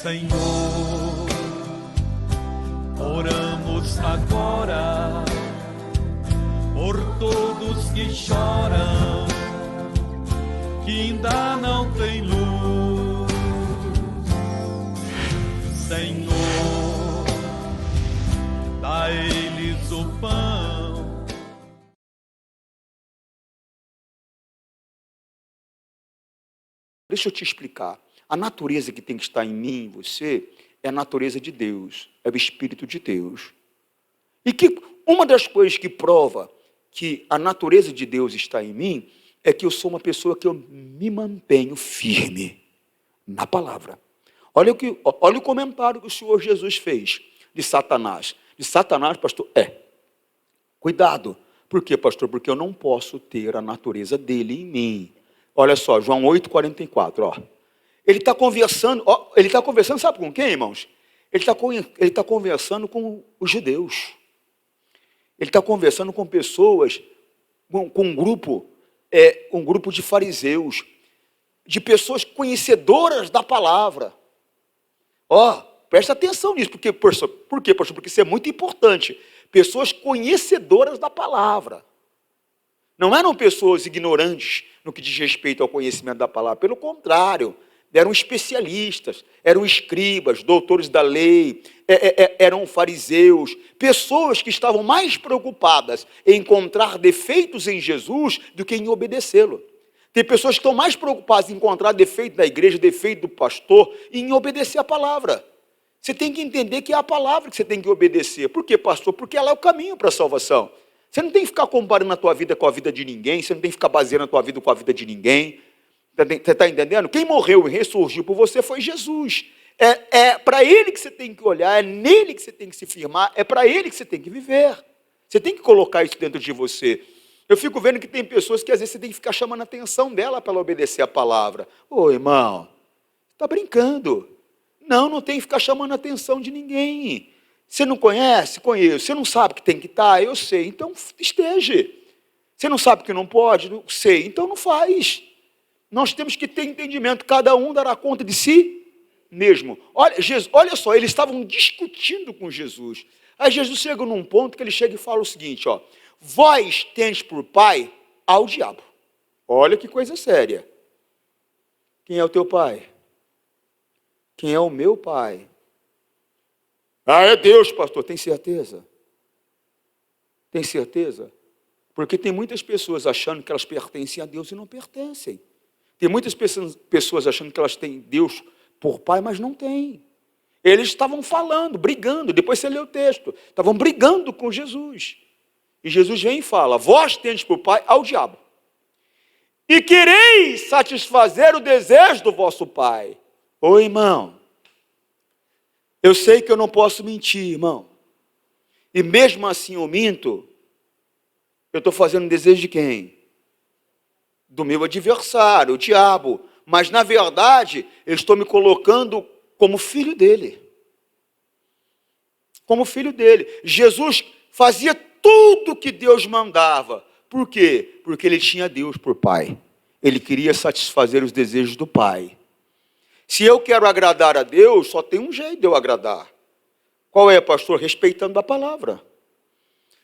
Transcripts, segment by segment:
Senhor, oramos agora por todos que choram, que ainda não têm luz. Senhor, dá a eles o pão. Deixa eu te explicar. A natureza que tem que estar em mim, em você, é a natureza de Deus, é o Espírito de Deus. E que uma das coisas que prova que a natureza de Deus está em mim é que eu sou uma pessoa que eu me mantenho firme na palavra. Olha o comentário que o Senhor Jesus fez de Satanás. De Satanás, pastor, cuidado. Por quê, pastor? Porque eu não posso ter a natureza dele em mim. Olha só, João 8,44, ó. Ele está conversando, sabe com quem, irmãos? Ele está conversando com os judeus. Ele está conversando com pessoas, com um grupo de fariseus, de pessoas conhecedoras da palavra. Presta atenção nisso, por quê, pastor? Porque isso é muito importante. Pessoas conhecedoras da palavra. Não eram pessoas ignorantes no que diz respeito ao conhecimento da palavra. Pelo contrário, eram especialistas, eram escribas, doutores da lei, eram fariseus, pessoas que estavam mais preocupadas em encontrar defeitos em Jesus do que em obedecê-lo. Tem pessoas que estão mais preocupadas em encontrar defeito da igreja, defeito do pastor, e em obedecer a palavra. Você tem que entender que é a palavra que você tem que obedecer. Por quê, pastor? Porque ela é o caminho para a salvação. Você não tem que ficar comparando a tua vida com a vida de ninguém, você não tem que ficar baseando a tua vida com a vida de ninguém. Você está entendendo? Quem morreu e ressurgiu por você foi Jesus. É para ele que você tem que olhar, é nele que você tem que se firmar, é para ele que você tem que viver. Você tem que colocar isso dentro de você. Eu fico vendo que tem pessoas que às vezes você tem que ficar chamando a atenção dela para ela obedecer a palavra. Ô irmão, está brincando. Não tem que ficar chamando a atenção de ninguém. Você não conhece? Conheço. Você não sabe que tem que estar? Eu sei. Então esteja. Você não sabe que não pode? Não sei. Então não faz. Nós temos que ter entendimento, cada um dará conta de si mesmo. Olha só, eles estavam discutindo com Jesus. Aí Jesus chega num ponto que ele chega e fala o seguinte, vós tendes por pai ao diabo. Olha que coisa séria. Quem é o teu pai? Quem é o meu pai? É Deus, pastor. Tem certeza? Tem certeza? Porque tem muitas pessoas achando que elas pertencem a Deus e não pertencem. Tem muitas pessoas achando que elas têm Deus por pai, mas não têm. Eles estavam falando, brigando, depois você lê o texto, estavam brigando com Jesus. E Jesus vem e fala, vós tendes por pai ao diabo, e quereis satisfazer o desejo do vosso pai. Ô irmão, eu sei que eu não posso mentir, irmão. E mesmo assim eu minto, eu estou fazendo o desejo de quem? Do meu adversário, o diabo. Mas, na verdade, eu estou me colocando como filho dele. Como filho dele. Jesus fazia tudo que Deus mandava. Por quê? Porque ele tinha Deus por pai. Ele queria satisfazer os desejos do pai. Se eu quero agradar a Deus, só tem um jeito de eu agradar. Qual é, pastor? Respeitando a palavra.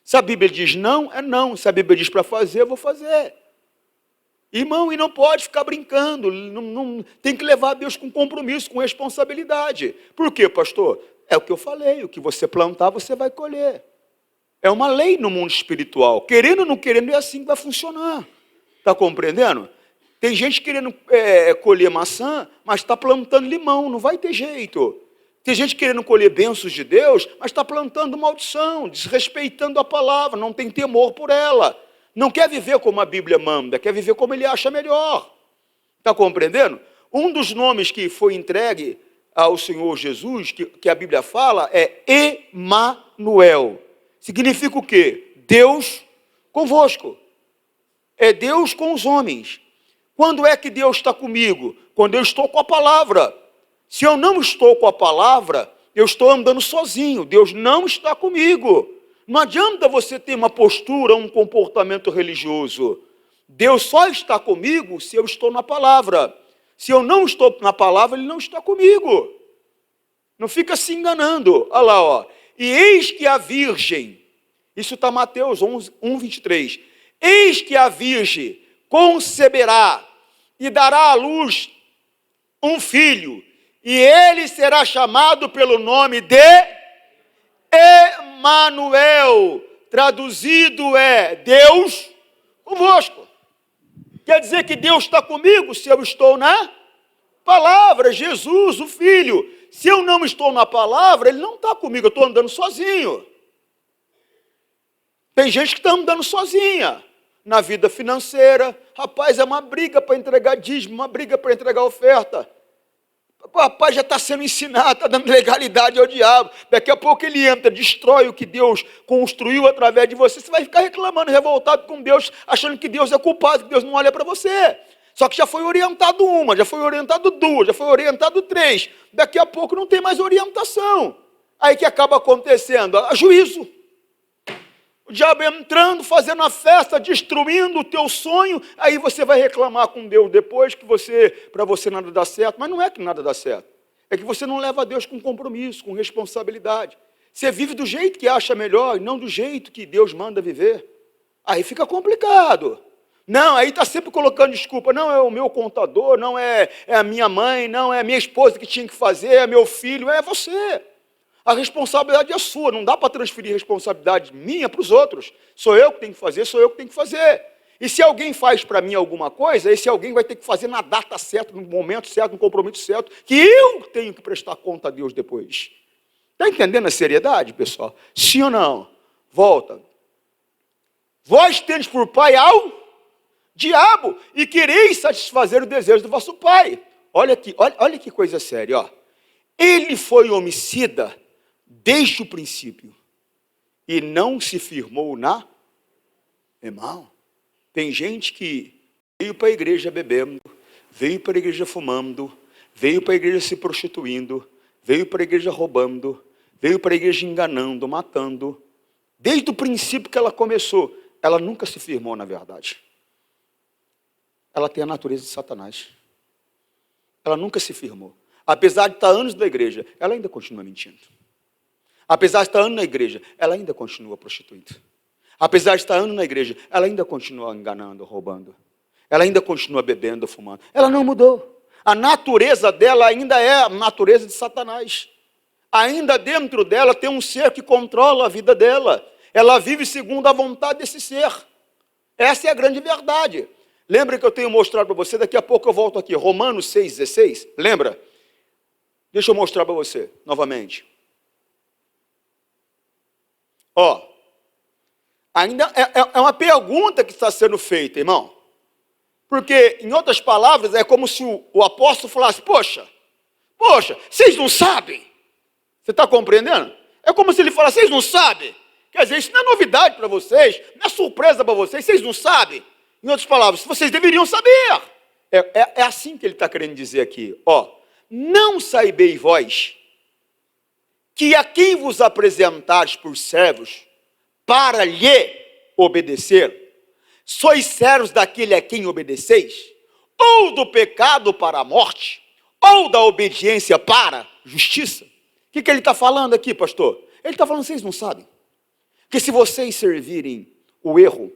Se a Bíblia diz não, é não. Se a Bíblia diz para fazer, eu vou fazer. Irmão, e não pode ficar brincando, não, tem que levar Deus com compromisso, com responsabilidade. Por quê, pastor? É o que eu falei, o que você plantar, você vai colher. É uma lei no mundo espiritual. Querendo ou não querendo, é assim que vai funcionar. Está compreendendo? Tem gente querendo colher maçã, mas está plantando limão, não vai ter jeito. Tem gente querendo colher bênçãos de Deus, mas está plantando maldição, desrespeitando a palavra, não tem temor por ela. Não quer viver como a Bíblia manda, quer viver como ele acha melhor. Está compreendendo? Um dos nomes que foi entregue ao Senhor Jesus, que a Bíblia fala, é Emanuel. Significa o quê? Deus convosco. É Deus com os homens. Quando é que Deus está comigo? Quando eu estou com a palavra. Se eu não estou com a palavra, eu estou andando sozinho. Deus não está comigo. Não adianta você ter uma postura, um comportamento religioso. Deus só está comigo se eu estou na palavra. Se eu não estou na palavra, Ele não está comigo. Não fica se enganando. Olha lá, ó. E eis que a virgem, isso está Mateus 1:23. Eis que a virgem conceberá e dará à luz um filho, e ele será chamado pelo nome de Emanuel. Traduzido é Deus convosco. Quer dizer que Deus está comigo se eu estou na palavra, Jesus, o Filho. Se eu não estou na palavra, ele não está comigo, eu estou andando sozinho. Tem gente que está andando sozinha na vida financeira. Rapaz, é uma briga para entregar dízimo, uma briga para entregar oferta. O rapaz já está sendo ensinado, está dando legalidade ao diabo. Daqui a pouco ele entra, destrói o que Deus construiu através de você. Você vai ficar reclamando, revoltado com Deus, achando que Deus é culpado, que Deus não olha para você. Só que já foi orientado uma, já foi orientado duas, já foi orientado três. Daqui a pouco não tem mais orientação. Aí que acaba acontecendo? Juízo. O diabo entrando, fazendo a festa, destruindo o teu sonho, aí você vai reclamar com Deus depois que para você nada dá certo. Mas não é que nada dá certo. É que você não leva a Deus com compromisso, com responsabilidade. Você vive do jeito que acha melhor e não do jeito que Deus manda viver. Aí fica complicado. Não, aí está sempre colocando desculpa. Não é o meu contador, não é a minha mãe, não é a minha esposa que tinha que fazer, é meu filho, é você. A responsabilidade é sua, não dá para transferir responsabilidade minha para os outros. Sou eu que tenho que fazer, sou eu que tenho que fazer. E se alguém faz para mim alguma coisa, esse alguém vai ter que fazer na data certa, no momento certo, no compromisso certo, que eu tenho que prestar conta a Deus depois. Está entendendo a seriedade, pessoal? Sim ou não? Volta. Vós tendes por pai ao diabo e quereis satisfazer o desejo do vosso pai. Olha aqui, olha que coisa séria, ó. Ele foi homicida desde o princípio e não se firmou na... Irmão, tem gente que veio para a igreja bebendo, veio para a igreja fumando, veio para a igreja se prostituindo, veio para a igreja roubando, veio para a igreja enganando, matando. Desde o princípio que ela começou, ela nunca se firmou na verdade. Ela tem a natureza de Satanás. Ela nunca se firmou. Apesar de estar anos na igreja, ela ainda continua mentindo. Apesar de estar anos na igreja, ela ainda continua prostituindo. Apesar de estar anos na igreja, ela ainda continua enganando, roubando. Ela ainda continua bebendo, fumando. Ela não mudou. A natureza dela ainda é a natureza de Satanás. Ainda dentro dela tem um ser que controla a vida dela. Ela vive segundo a vontade desse ser. Essa é a grande verdade. Lembra que eu tenho mostrado para você? Daqui a pouco eu volto aqui. Romanos 6,16. Lembra? Deixa eu mostrar para você novamente. Ó, ainda é uma pergunta que está sendo feita, irmão. Porque, em outras palavras, é como se o apóstolo falasse, poxa, vocês não sabem? Você está compreendendo? É como se ele falasse, vocês não sabem? Quer dizer, isso não é novidade para vocês, não é surpresa para vocês não sabem? Em outras palavras, vocês deveriam saber. É assim que ele está querendo dizer aqui, ó. Não saibeis vós que a quem vos apresentares por servos para lhe obedecer, sois servos daquele a quem obedeceis, ou do pecado para a morte, ou da obediência para a justiça. O que ele está falando aqui, pastor? Ele está falando, vocês não sabem, que se vocês servirem o erro,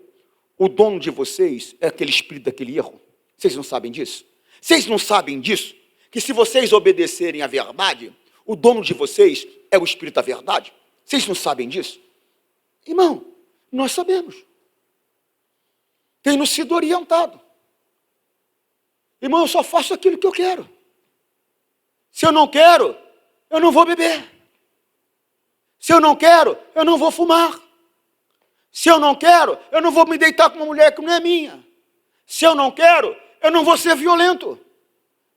o dono de vocês é aquele espírito daquele erro. Vocês não sabem disso? Vocês não sabem disso? Que se vocês obedecerem à verdade, o dono de vocês é o espírito da verdade? Vocês não sabem disso? Irmão, nós sabemos. Tem nos sido orientado. Irmão, eu só faço aquilo que eu quero. Se eu não quero, eu não vou beber. Se eu não quero, eu não vou fumar. Se eu não quero, eu não vou me deitar com uma mulher que não é minha. Se eu não quero, eu não vou ser violento.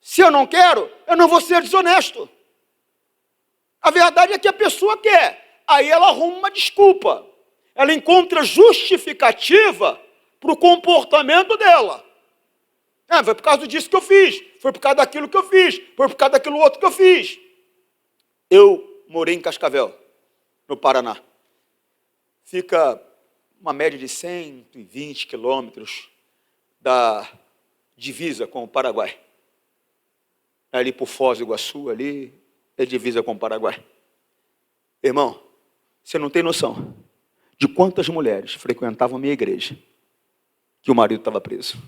Se eu não quero, eu não vou ser desonesto. A verdade é que a pessoa quer. Aí ela arruma uma desculpa. Ela encontra justificativa para o comportamento dela. Foi por causa disso que eu fiz. Foi por causa daquilo que eu fiz. Foi por causa daquilo outro que eu fiz. Eu morei em Cascavel, no Paraná. Fica uma média de 120 quilômetros da divisa com o Paraguai. Ali por Foz do Iguaçu, ali, é divisa com o Paraguai. Irmão, você não tem noção de quantas mulheres frequentavam a minha igreja que o marido estava preso.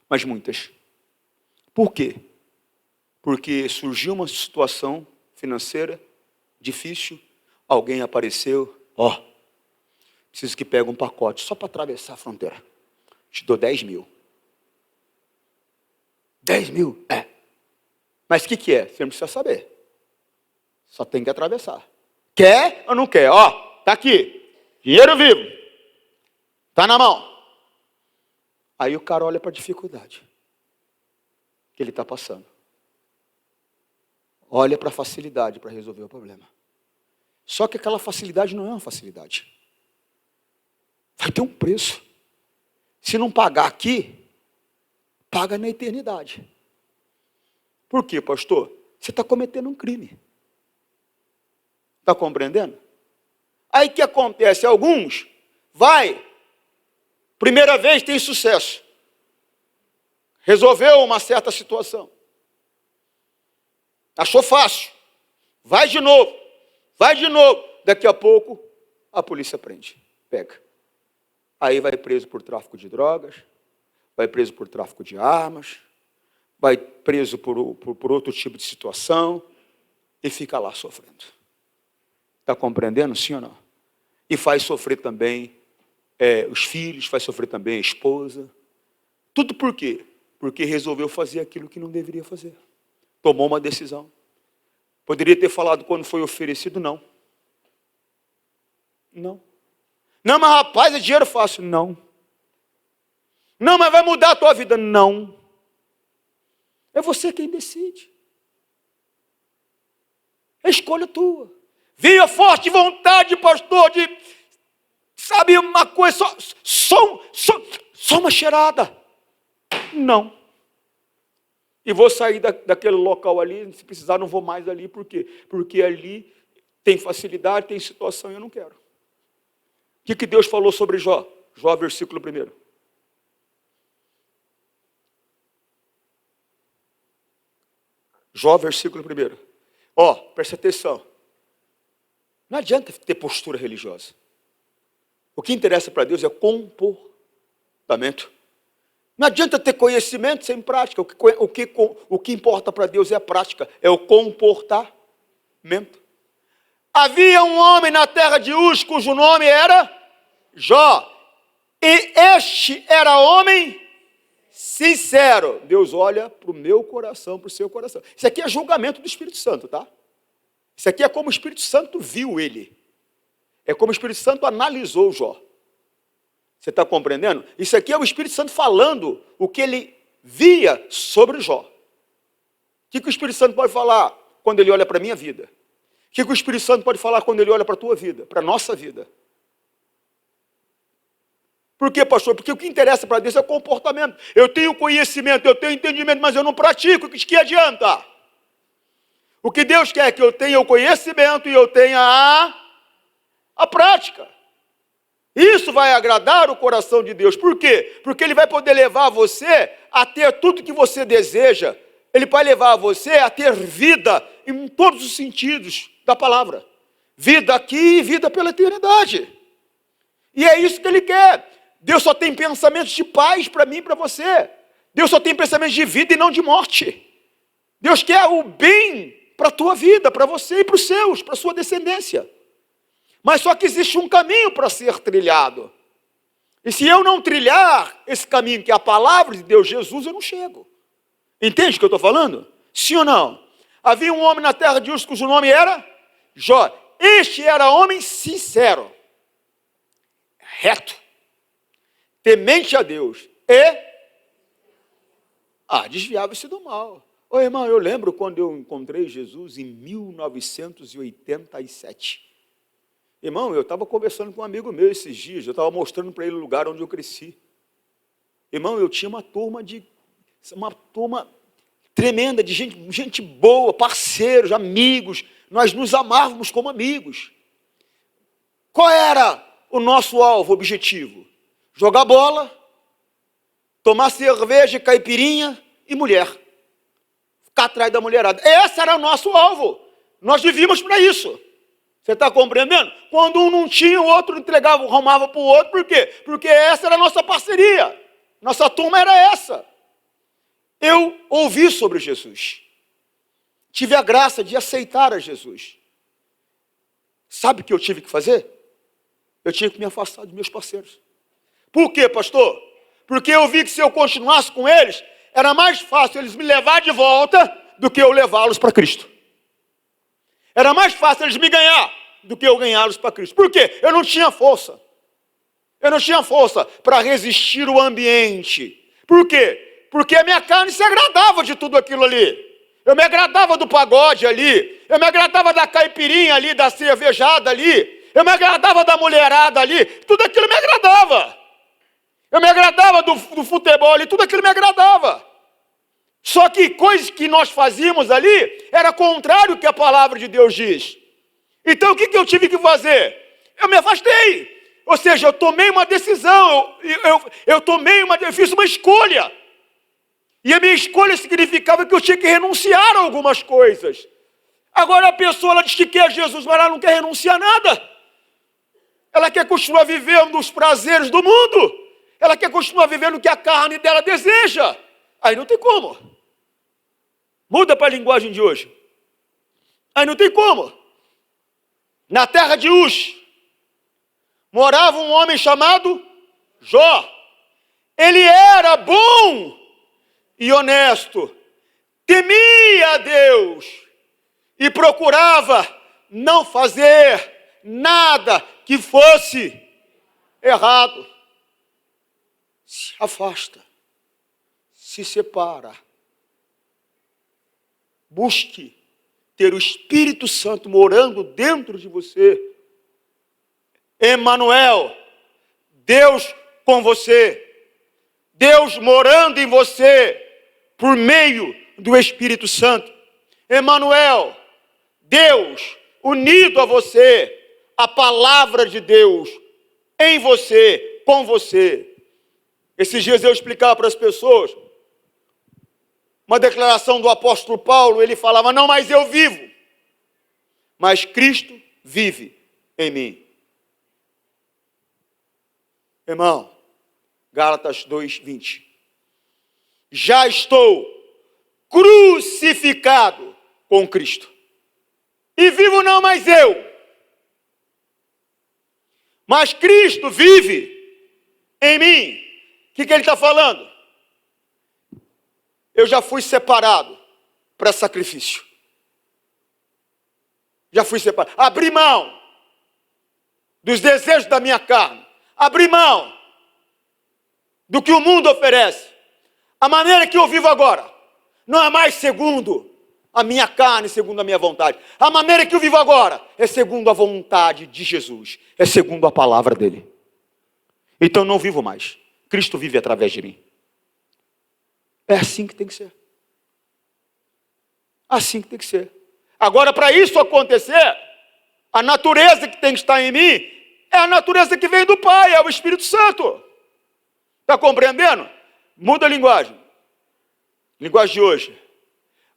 Mas muitas. Por quê? Porque surgiu uma situação financeira difícil, alguém apareceu, preciso que pegue um pacote só para atravessar a fronteira. Te dou 10 mil. 10 mil? É. Mas o que é? Você não precisa saber. Só tem que atravessar. Quer ou não quer? Tá aqui. Dinheiro vivo. Tá na mão. Aí o cara olha para a dificuldade que ele está passando. Olha para a facilidade para resolver o problema. Só que aquela facilidade não é uma facilidade. Vai ter um preço. Se não pagar aqui, paga na eternidade. Por quê, pastor? Você está cometendo um crime. Está compreendendo? Aí o que acontece? Alguns primeira vez tem sucesso. Resolveu uma certa situação. Achou fácil. Vai de novo. Daqui a pouco, a polícia prende. Pega. Aí vai preso por tráfico de drogas, vai preso por tráfico de armas, vai preso por outro tipo de situação e fica lá sofrendo. Está compreendendo, sim ou não? E faz sofrer também os filhos, faz sofrer também a esposa. Tudo por quê? Porque resolveu fazer aquilo que não deveria fazer. Tomou uma decisão. Poderia ter falado quando foi oferecido, não. Não, mas rapaz, é dinheiro fácil. Não, mas vai mudar a tua vida. Não. É você quem decide. É escolha tua. Vinha forte vontade, pastor, de, sabe, uma coisa, só uma cheirada. Não. E vou sair daquele local ali, se precisar não vou mais ali. Por quê? Porque ali tem facilidade, tem situação e eu não quero. O que Deus falou sobre Jó? Jó, versículo 1. Jó, versículo 1. Presta atenção. Não adianta ter postura religiosa. O que interessa para Deus é comportamento. Não adianta ter conhecimento sem prática. O que importa para Deus é a prática, é o comportamento. Havia um homem na terra de Uz, cujo nome era Jó. E este era homem sincero. Deus olha para o meu coração, para o seu coração. Isso aqui é julgamento do Espírito Santo, tá? Isso aqui é como o Espírito Santo viu ele. É como o Espírito Santo analisou Jó. Você está compreendendo? Isso aqui é o Espírito Santo falando o que ele via sobre Jó. O que o Espírito Santo pode falar quando ele olha para a minha vida? O que o Espírito Santo pode falar quando ele olha para a tua vida, para a nossa vida? Por quê, pastor? Porque o que interessa para Deus é o comportamento. Eu tenho conhecimento, eu tenho entendimento, mas eu não pratico. O que adianta? O que Deus quer é que eu tenha o conhecimento e eu tenha a prática. Isso vai agradar o coração de Deus. Por quê? Porque Ele vai poder levar você a ter tudo que você deseja. Ele vai levar você a ter vida em todos os sentidos da palavra. Vida aqui e vida pela eternidade. E é isso que Ele quer. Deus só tem pensamentos de paz para mim e para você. Deus só tem pensamentos de vida e não de morte. Deus quer o bem para a tua vida, para você e para os seus, para a sua descendência. Mas só que existe um caminho para ser trilhado. E se eu não trilhar esse caminho, que é a palavra de Deus, Jesus, eu não chego. Entende o que eu estou falando? Sim ou não? Havia um homem na terra de Uz, cujo nome era Jó. Este era homem sincero, reto, temente a Deus e desviava-se do mal. Irmão, eu lembro quando eu encontrei Jesus em 1987. Irmão, eu estava conversando com um amigo meu esses dias, eu estava mostrando para ele o lugar onde eu cresci. Irmão, eu tinha uma turma tremenda de gente boa, parceiros, amigos, nós nos amávamos como amigos. Qual era o nosso alvo, objetivo? Jogar bola, tomar cerveja, caipirinha e mulher. ficar atrás da mulherada. Esse era o nosso alvo. Nós vivíamos para isso. Você está compreendendo? Quando um não tinha, o outro entregava, arrumava para o outro. Por quê? Porque essa era a nossa parceria. Nossa turma era essa. Eu ouvi sobre Jesus. Tive a graça de aceitar a Jesus. Sabe o que eu tive que fazer? Eu tive que me afastar dos meus parceiros. Por quê, pastor? Porque eu vi que se eu continuasse com eles, era mais fácil eles me levar de volta do que eu levá-los para Cristo. Era mais fácil eles me ganhar do que eu ganhá-los para Cristo. Por quê? Eu não tinha força. Eu não tinha força para resistir o ambiente. Por quê? Porque a minha carne se agradava de tudo aquilo ali. Eu me agradava do pagode ali. Eu me agradava da caipirinha ali, da cervejada ali. Eu me agradava da mulherada ali. Tudo aquilo me agradava. Eu me agradava do futebol ali. Tudo aquilo me agradava. Só que coisas que nós fazíamos ali era contrário ao que a palavra de Deus diz. Então o que eu tive que fazer? Eu me afastei. Ou seja, eu tomei uma decisão. Eu fiz uma escolha. E a minha escolha significava que eu tinha que renunciar a algumas coisas. Agora a pessoa ela diz que quer Jesus, mas ela não quer renunciar a nada. Ela quer continuar vivendo os prazeres do mundo. Ela quer continuar vivendo o que a carne dela deseja. Aí não tem como. Muda para a linguagem de hoje. Aí não tem como. Na terra de Uz, morava um homem chamado Jó. Ele era bom e honesto. Temia a Deus. E procurava não fazer nada que fosse errado. Se afasta. Se separa. Busque ter o Espírito Santo morando dentro de você. Emanuel, Deus com você. Deus morando em você por meio do Espírito Santo. Emanuel, Deus unido a você, a palavra de Deus em você, com você. Esses dias eu explicava para as pessoas uma declaração do apóstolo Paulo, ele falava, não, mas eu vivo, mas Cristo vive em mim. Irmão, Gálatas 2:20. Já estou crucificado com Cristo. E vivo não mais eu, mas Cristo vive em mim. O que ele está falando? Eu já fui separado para sacrifício. Já fui separado. Abri mão dos desejos da minha carne. Abri mão do que o mundo oferece. A maneira que eu vivo agora não é mais segundo a minha carne, segundo a minha vontade. A maneira que eu vivo agora é segundo a vontade de Jesus. É segundo a palavra dele. Então não vivo mais. Cristo vive através de mim. É assim que tem que ser. Assim que tem que ser. Agora, para isso acontecer, a natureza que tem que estar em mim é a natureza que vem do Pai, é o Espírito Santo. Está compreendendo? Muda a linguagem. Linguagem de hoje.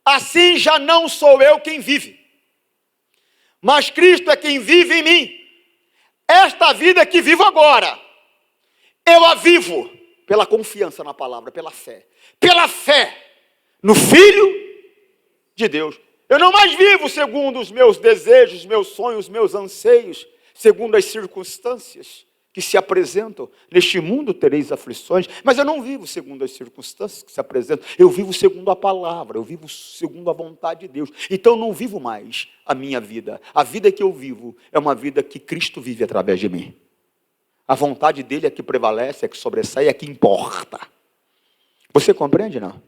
Assim já não sou eu quem vive, mas Cristo é quem vive em mim. Esta vida que vivo agora, eu a vivo pela confiança na palavra, pela fé. Pela fé no Filho de Deus. Eu não mais vivo segundo os meus desejos, meus sonhos, meus anseios, segundo as circunstâncias que se apresentam. Neste mundo tereis aflições, mas eu não vivo segundo as circunstâncias que se apresentam. Eu vivo segundo a palavra, eu vivo segundo a vontade de Deus. Então eu não vivo mais a minha vida. A vida que eu vivo é uma vida que Cristo vive através de mim. A vontade dele é que prevalece, é que sobressai, é que importa. Você compreende, não?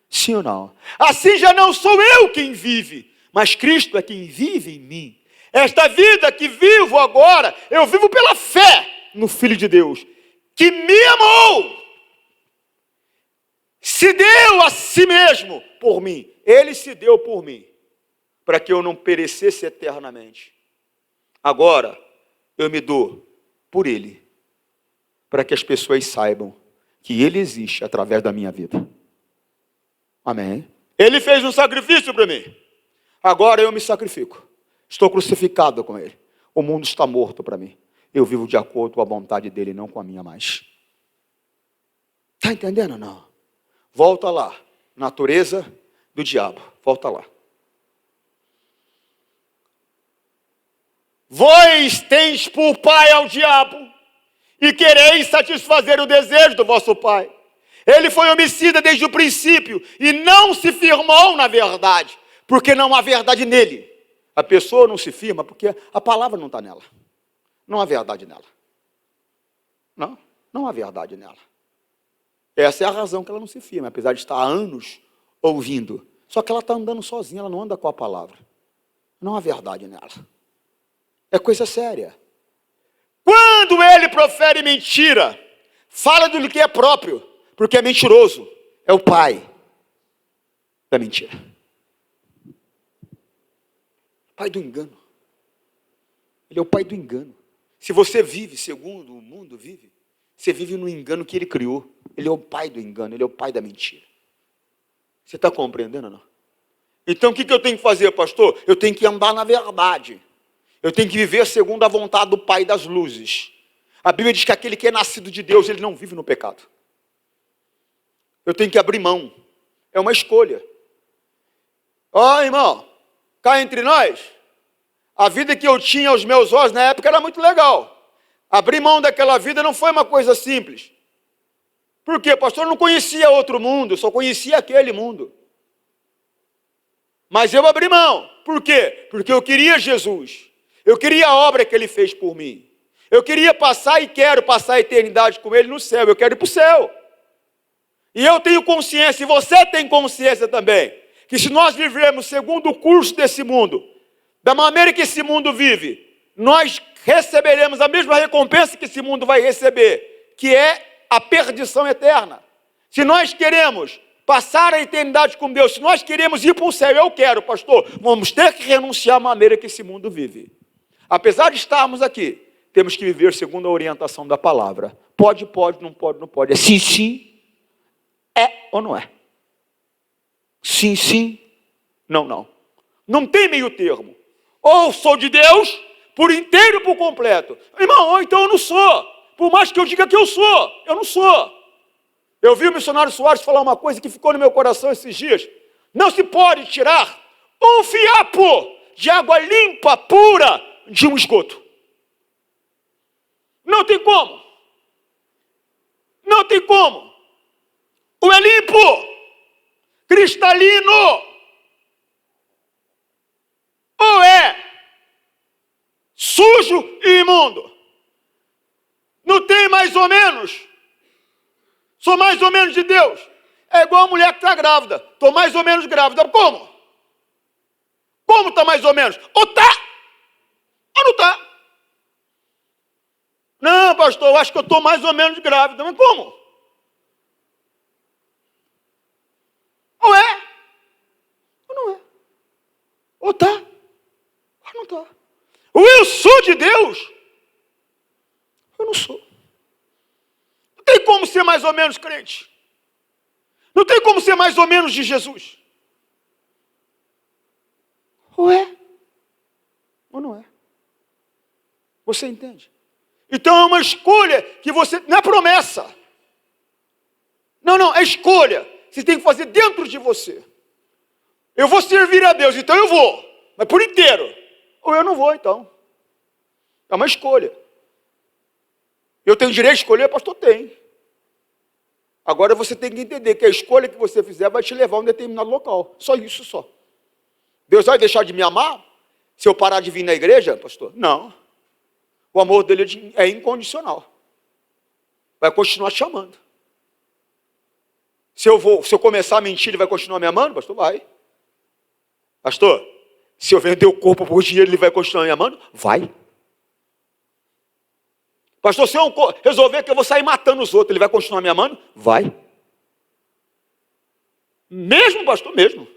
Sim ou não? Assim já não sou eu quem vive, mas Cristo é quem vive em mim. Esta vida que vivo agora, eu vivo pela fé no Filho de Deus, que me amou, se deu a si mesmo por mim. Ele se deu por mim, para que eu não perecesse eternamente. Agora, eu me dou por Ele, para que as pessoas saibam que Ele existe através da minha vida. Amém? Ele fez um sacrifício para mim. Agora eu me sacrifico. Estou crucificado com ele. O mundo está morto para mim. Eu vivo de acordo com a vontade dele, não com a minha mais. Está entendendo ou não? Volta lá. Natureza do diabo. Volta lá. Vós tens por pai ao diabo e quereis satisfazer o desejo do vosso pai. Ele foi homicida desde o princípio e não se firmou na verdade, porque não há verdade nele. A pessoa não se firma porque a palavra não está nela. Não há verdade nela. Não há verdade nela. Essa é a razão que ela não se firma, apesar de estar há anos ouvindo. Só que ela está andando sozinha, ela não anda com a palavra. Não há verdade nela. É coisa séria. Quando ele profere mentira, fala do que é próprio, porque é mentiroso. É o pai da mentira. Pai do engano. Ele é o pai do engano. Se você vive segundo o mundo vive, você vive no engano que ele criou. Ele é o pai do engano, ele é o pai da mentira. Você está compreendendo ou não? Então o que eu tenho que fazer, pastor? Eu tenho que andar na verdade. Eu tenho que viver segundo a vontade do Pai das luzes. A Bíblia diz que aquele que é nascido de Deus, ele não vive no pecado. Eu tenho que abrir mão. É uma escolha. Irmão, cá entre nós, a vida que eu tinha aos meus olhos na época era muito legal. Abrir mão daquela vida não foi uma coisa simples. Por quê? Pastor, eu não conhecia outro mundo, eu só conhecia aquele mundo. Mas eu abri mão. Por quê? Porque eu queria Jesus. Eu queria a obra que ele fez por mim. Eu queria passar e quero passar a eternidade com ele no céu. Eu quero ir para o céu. E eu tenho consciência, e você tem consciência também, que se nós vivermos segundo o curso desse mundo, da maneira que esse mundo vive, nós receberemos a mesma recompensa que esse mundo vai receber, que é a perdição eterna. Se nós queremos passar a eternidade com Deus, se nós queremos ir para o céu, eu quero, pastor, vamos ter que renunciar à maneira que esse mundo vive. Apesar de estarmos aqui, temos que viver segundo a orientação da palavra. Pode, não pode, não pode. É sim, sim, é ou não é? Sim, sim, não, não. Não tem meio termo. Ou sou de Deus, por inteiro ou por completo. Irmão, ou então eu não sou. Por mais que eu diga que eu sou, eu não sou. Eu vi o missionário Soares falar uma coisa que ficou no meu coração esses dias. Não se pode tirar um fiapo de água limpa, pura, de um esgoto. Não tem como. Não tem como. Ou é limpo, cristalino, ou é sujo e imundo. Não tem mais ou menos. Sou mais ou menos de Deus. É igual a mulher que está grávida. Estou mais ou menos grávida. Como? Como está mais ou menos? Ou está, ou não está. Não, pastor, eu acho que eu estou mais ou menos grávida. Mas como? Ou é, ou não é. Ou está, ou não está. Ou eu sou de Deus, ou eu não sou. Não tem como ser mais ou menos crente. Não tem como ser mais ou menos de Jesus. Ou é, ou não é. Você entende? Então é uma escolha que você... Não é promessa. Não, é escolha. Você tem que fazer dentro de você. Eu vou servir a Deus, então eu vou. Mas por inteiro. Ou eu não vou, então. É uma escolha. Eu tenho direito de escolher? Pastor, tem. Agora você tem que entender que a escolha que você fizer vai te levar a um determinado local. Só isso, só. Deus vai deixar de me amar se eu parar de vir na igreja, pastor? Não. O amor dele é incondicional. Vai continuar te amando. Se eu começar a mentir, ele vai continuar me amando? Pastor, vai. Pastor, se eu vender o corpo por dinheiro, ele vai continuar me amando? Vai. Pastor, se eu resolver que eu vou sair matando os outros, ele vai continuar me amando? Vai. Mesmo, pastor, mesmo.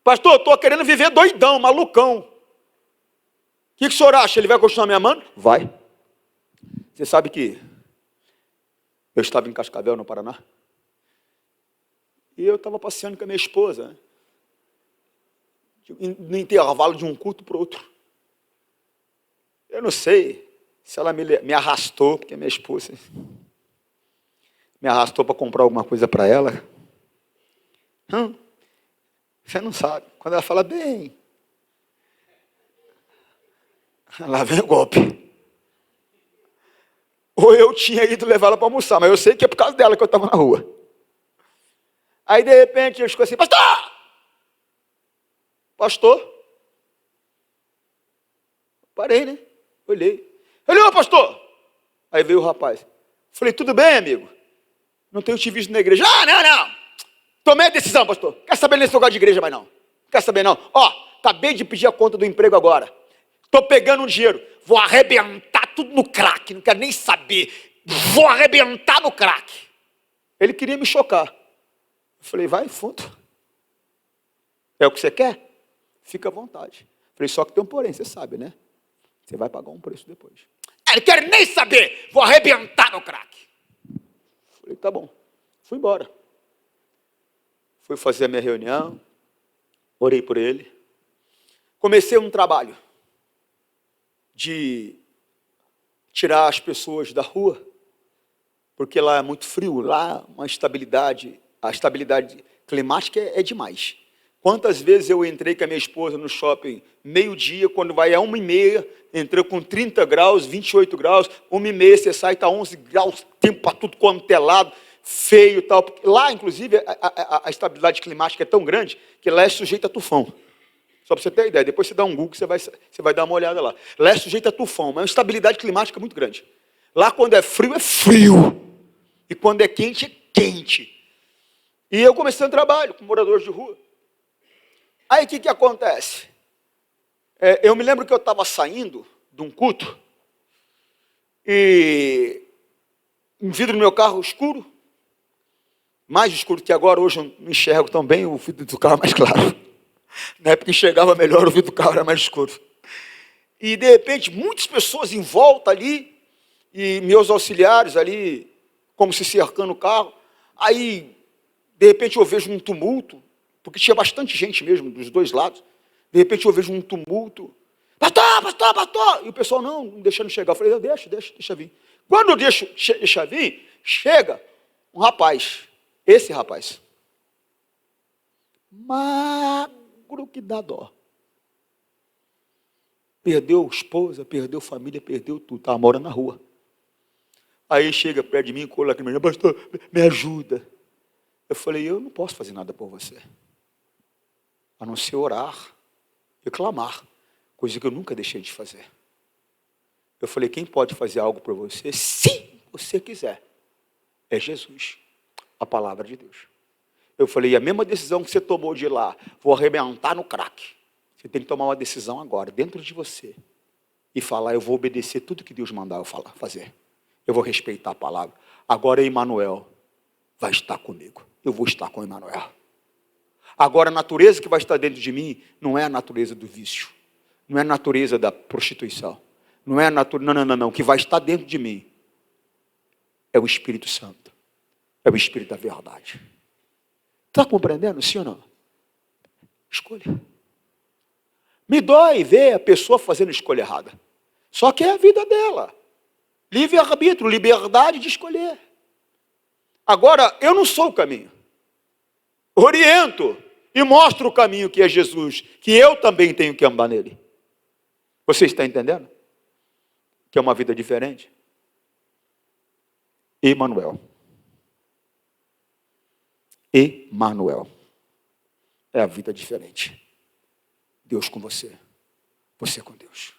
Pastor, eu estou querendo viver doidão, malucão. O que o senhor acha? Ele vai continuar me amando? Vai. Você sabe que eu estava em Cascavel, no Paraná, e eu estava passeando com a minha esposa, né? no intervalo de um culto para o outro. Eu não sei se ela me arrastou, porque minha esposa me arrastou para comprar alguma coisa para ela. Você não sabe. Quando ela fala, bem, lá vem o golpe. Ou eu tinha ido levar ela para almoçar, mas eu sei que é por causa dela que eu estava na rua. Aí, de repente, eu escuto assim, pastor! Pastor? Parei, né? Olhei. Ô, pastor! Aí veio o rapaz. Falei, tudo bem, amigo? Não tenho te visto na igreja. Não. Tomei a decisão, pastor. Quer saber nesse lugar de igreja mais não? Quer saber não? Acabei de pedir a conta do emprego agora. Estou pegando um dinheiro. Vou arrebentar tudo no crack. Não quero nem saber. Vou arrebentar no crack. Ele queria me chocar. Eu falei, vai fundo. É o que você quer? Fica à vontade. Falei, só que tem um porém, você sabe, né? Você vai pagar um preço depois. Ele quer nem saber. Vou arrebentar no crack. Falei, tá bom. Fui embora. Fui fazer a minha reunião. Orei por ele. Comecei um trabalho de tirar as pessoas da rua, porque lá é muito frio, lá a estabilidade climática é demais. Quantas vezes eu entrei com a minha esposa no shopping, meio-dia, quando vai a 1h30, entrou com 30 graus, 28 graus, 1h30 você sai, está 11 graus, tempo para tudo quanto é lado, feio e tal. Porque lá, inclusive, a estabilidade climática é tão grande que lá é sujeito a tufão. Só para você ter ideia, depois você dá um Google, você vai dar uma olhada lá. Lá é sujeito a tufão, mas é uma estabilidade climática muito grande. Lá, quando é frio. E quando é quente, é quente. E eu comecei um trabalho com moradores de rua. Aí, o que acontece? Eu me lembro que eu estava saindo de um culto, e um vidro do meu carro escuro, mais escuro que agora, hoje eu não enxergo tão bem, o vidro do carro é mais claro. Na época enxergava melhor, o vidro do carro era mais escuro. E, de repente, muitas pessoas em volta ali, e meus auxiliares ali, como se cercando o carro. Aí, de repente, eu vejo um tumulto, porque tinha bastante gente mesmo, dos dois lados. De repente, eu vejo um tumulto. Pastor! E o pessoal, não deixando chegar. Eu falei, deixa vir. Quando eu deixa vir, chega um rapaz. Esse rapaz. Magro que dá dó. Perdeu esposa, perdeu família, perdeu tudo. Estava morando na rua. Aí chega perto de mim, cola aqui, pastor, me ajuda. Eu falei, eu não posso fazer nada por você. A não ser orar e clamar. Coisa que eu nunca deixei de fazer. Eu falei, quem pode fazer algo por você, se você quiser, é Jesus. A palavra de Deus. Eu falei, a mesma decisão que você tomou de ir lá, vou arrebentar no crack. Você tem que tomar uma decisão agora, dentro de você. E falar, eu vou obedecer tudo que Deus mandar eu fazer. Eu vou respeitar a palavra. Agora Emmanuel vai estar comigo. Eu vou estar com Emmanuel. Agora a natureza que vai estar dentro de mim não é a natureza do vício. Não é a natureza da prostituição. Não é a natureza... Não. O que vai estar dentro de mim é o Espírito Santo. É o Espírito da verdade. Está compreendendo, sim ou não? Escolha. Me dói ver a pessoa fazendo escolha errada. Só que é a vida dela. Livre-arbítrio, liberdade de escolher. Agora, eu não sou o caminho. Oriento e mostro o caminho que é Jesus, que eu também tenho que andar nele. Você está entendendo? Que é uma vida diferente? Emmanuel. É a vida diferente. Deus com você. Você com Deus.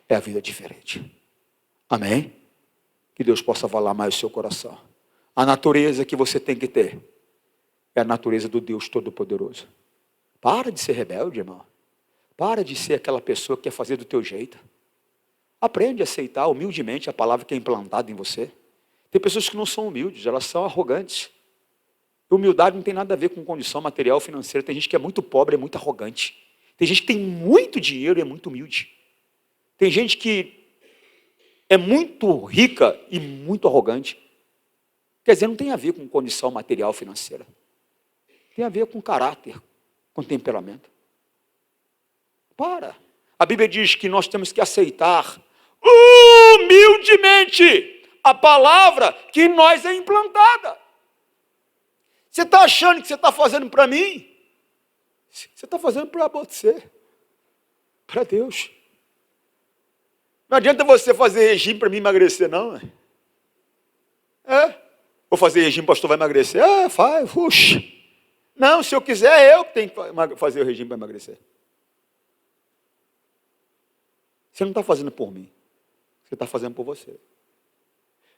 É a vida diferente. Amém? Que Deus possa falar mais o seu coração. A natureza que você tem que ter é a natureza do Deus Todo-Poderoso. Para de ser rebelde, irmão. Para de ser aquela pessoa que quer fazer do teu jeito. Aprende a aceitar humildemente a palavra que é implantada em você. Tem pessoas que não são humildes, elas são arrogantes. Humildade não tem nada a ver com condição material, financeira. Tem gente que é muito pobre, é muito arrogante. Tem gente que tem muito dinheiro e é muito humilde. Tem gente que é muito rica e muito arrogante. Quer dizer, não tem a ver com condição material, financeira. Tem a ver com caráter, com temperamento. Para. A Bíblia diz que nós temos que aceitar humildemente a palavra que em nós é implantada. Você está achando que você está fazendo para mim? Você está fazendo para você, para Deus. Não adianta você fazer regime para mim emagrecer, não. Vou fazer regime, pastor vai emagrecer? Faz, puxa. Não, se eu quiser, eu que tenho que fazer o regime para emagrecer. Você não está fazendo por mim, você está fazendo por você.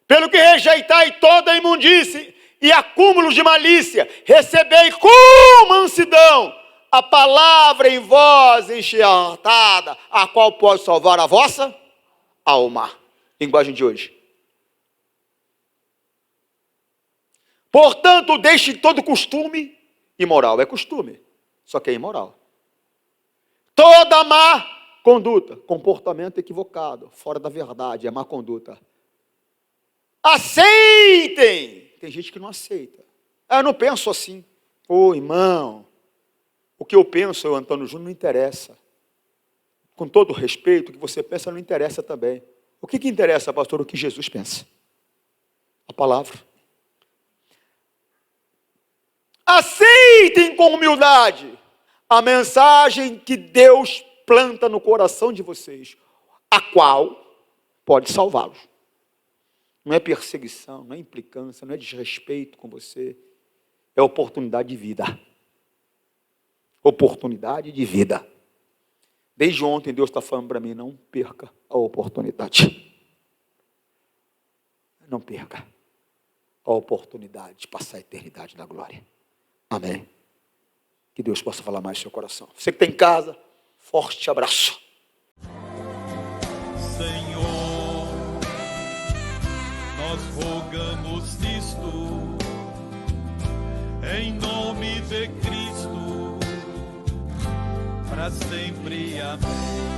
Pelo que rejeitai toda a imundície e acúmulos de malícia, recebei com mansidão a palavra em vós enxertada, a qual pode salvar a vossa alma. Linguagem de hoje. Portanto, deixe todo costume imoral. É costume, só que é imoral. Toda má conduta, comportamento equivocado, fora da verdade, é má conduta. Aceitem! Tem gente que não aceita. Eu não penso assim. Irmão, o que eu penso, Antônio Júnior, não interessa. Com todo respeito, o que você pensa não interessa também. O que interessa, pastor? O que Jesus pensa. A palavra. Aceitem com humildade a mensagem que Deus planta no coração de vocês, a qual pode salvá-los. Não é perseguição, não é implicância, não é desrespeito com você. É oportunidade de vida. Oportunidade de vida. Desde ontem Deus está falando para mim, não perca a oportunidade. Não perca a oportunidade de passar a eternidade na glória. Amém. Que Deus possa falar mais no seu coração. Você que está em casa, forte abraço. Senhor, nós rogamos isto em nome de Cristo, para sempre. Amém.